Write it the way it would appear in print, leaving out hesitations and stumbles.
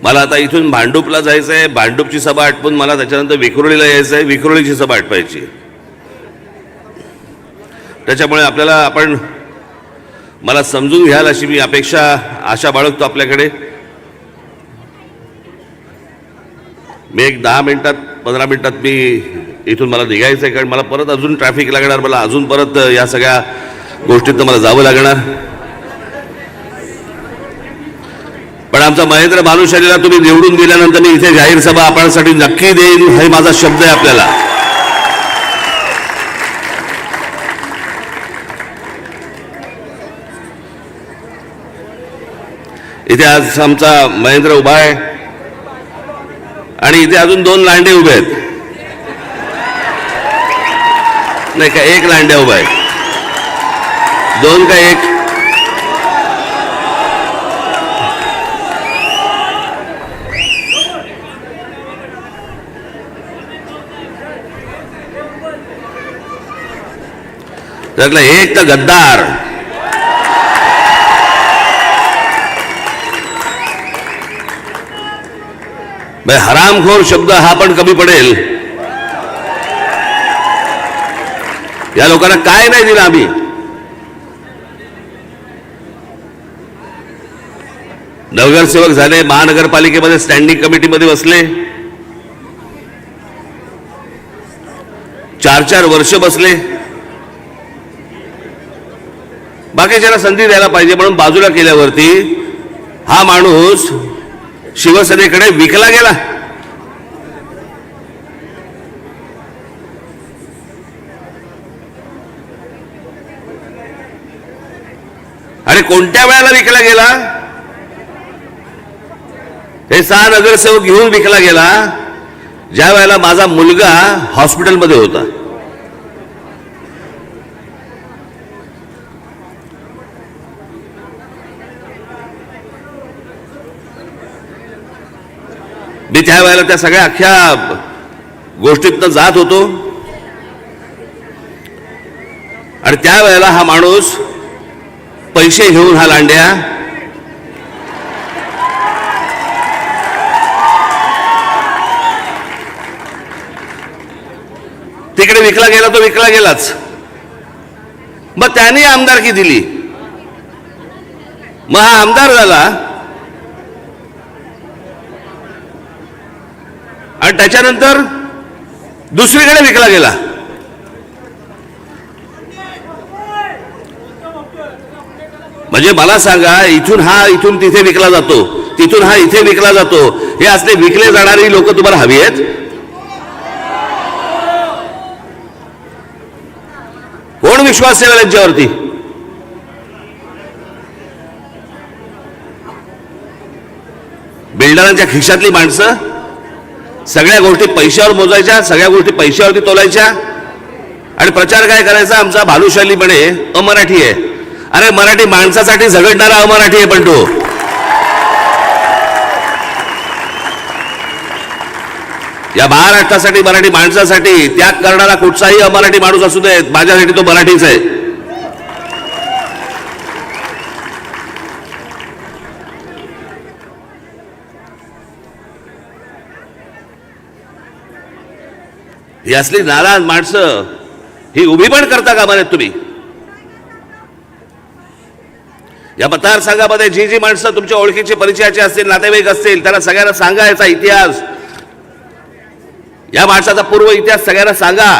मला आता इथून भांडूपला जायचं आहे, भांडूपची सभा आटपून मला त्याच्यानंतर विक्रोळीला यायचं आहे, विक्रोळीची सभा आटपायची. त्याच्यामुळे आपण मला समजून घ्याल अशी मी आशा बाळगतो आपल्याकडे. मी एक 10 मिनिटात 15 मिनिटात मी इथून मला निघायचं आहे, कारण मला परत अजून ट्रॅफिक लागणार, मला अजून परत या सगळ्या गोष्टीतनं मला जावं लागणार. पण आमचा महेंद्र भानुशालीला तुम्ही निवडून दिल्यानंतर मी इथे जाहीर सभा आपल्यासाठी नक्की देईन, हे माझा शब्द आहे आपल्याला. इथे आज आमचा महेंद्र उभा आहे आणि इथे अजून 2 लांडे उभे आहेत. नाही का, 1 लांड्या उभा आहे, 2 का 1? त्यातला एक तर गद्दार. हरामखोर शब्द हा पण कमी पडेल. या लोकांना काय नाही दिलं आम्ही. नगरसेवक झाले, महानगरपालिकेमध्ये स्टँडिंग कमिटीमध्ये बसले, 4-4 वर्ष बसले. बाकीच्याला संधी द्यायला पाहिजे म्हणून बाजूला केल्यावरती हा माणूस शिवसेनेकडे विकला गेला. अरे कोणत्या वेळेला विकला गेला? हे 6 नगरसेवक घेऊन विकला गेला ज्या वेळेला माझा मुलगा हॉस्पिटलमध्ये होता. मी त्यावेळेला त्या सगळ्या अख्ख्या गोष्टीतनं जात होतो आणि त्यावेळेला हा माणूस पैसे घेऊन हा लांड्या तिकडे विकला गेला. तो विकला गेलाच. मग त्याने आमदारकी दिली, मग हा आमदार झाला आणि त्याच्यानंतर दुसरीकडे विकला गेला. म्हणजे मला सांगा, इथून तिथे विकला जातो, तिथून हा इथे विकला जातो. हे असले विकले जाणारी लोक तुम्हाला हवी आहेत? कोण विश्वास ठेवेल यांच्यावरती? बिल्डरांच्या खिशातली माणसं, सगळ्या गोष्टी पैशावर मोजायच्या, सगळ्या गोष्टी पैशावरती तोलायच्या आणि प्रचार काय करायचा? आमचा भानुशाली म्हणे अमराठी आहे. अरे मराठी माणसासाठी झगडणारा अमराठी आहे. पण तो या महाराष्ट्रासाठी, मराठी माणसासाठी त्याग करणारा कुठचाही अमराठी माणूस असू दे, माझ्यासाठी तो मराठीच आहे. ही असली नाराज माणसं ही उभी पण करता कामा नयेत तुम्ही. या मतदारसंघामध्ये जी माणसं तुमच्या ओळखीचे परिचयाचे असतील, नातेवाईक असतील, त्यांना सगळ्यांना सांगा याचा इतिहास, या माणसाचा पूर्व इतिहास सगळ्यांना सांगा.